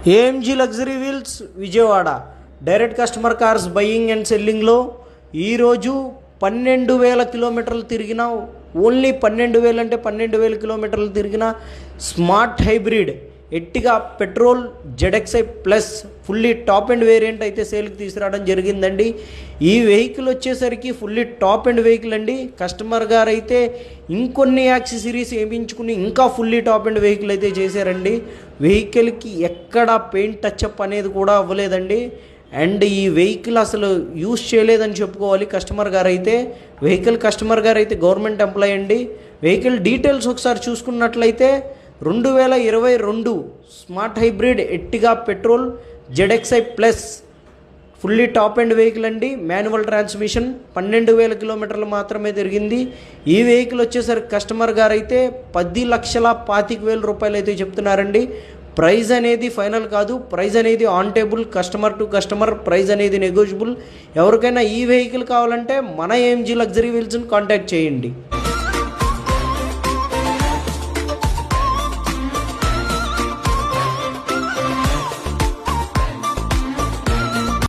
AMG luxury wheels Vijayawada direct customer cars buying and సెల్లింగ్లో ఈరోజు 12,000 కిలోమీటర్లు తిరిగిన ఓన్లీ 12,000 అంటే 12,000 కిలోమీటర్లు తిరిగిన smart hybrid Ertiga petrol ZXi plus fully top and variant అయితే సేల్కి తీసుకురావడం జరిగిందండి. ఈ వెహికల్ వచ్చేసరికి ఫుల్లీ టాప్ అండ్ వెహికల్ అండి. కస్టమర్ గారు అయితే ఇంకొన్ని యాక్సెసరీస్ వేయించుకుని ఇంకా ఫుల్లీ టాప్ అండ్ వెహికల్ అయితే చేశారండి. వెహికల్కి ఎక్కడ పెయింట్ టచ్అప్ అనేది కూడా అవ్వలేదండి. అండ్ ఈ వెహికల్ అసలు యూజ్ చేయలేదని చెప్పుకోవాలి. కస్టమర్ గారు అయితే గవర్నమెంట్ ఎంప్లాయీ అండి. వెహికల్ డీటెయిల్స్ ఒకసారి చూసుకున్నట్లయితే 2022 smart hybrid Ertiga petrol ZXi plus fully top and vehicle అండి. మాన్యువల్ ట్రాన్స్మిషన్ 12,000 కిలోమీటర్లు మాత్రమే తిరిగింది. ఈ వెహికల్ వచ్చేసరికి కస్టమర్ గారు అయితే 10,25,000 రూపాయలు అయితే చెప్తున్నారండి. ప్రైజ్ అనేది ఫైనల్ కాదు, ప్రైజ్ అనేది on table, customer to customer praise అనేది నెగోషియబుల్. ఎవరికైనా ఈ వెహికల్ కావాలంటే మన ఏఎంజీ లగ్జరీ వీల్స్ని కాంటాక్ట్ చేయండి.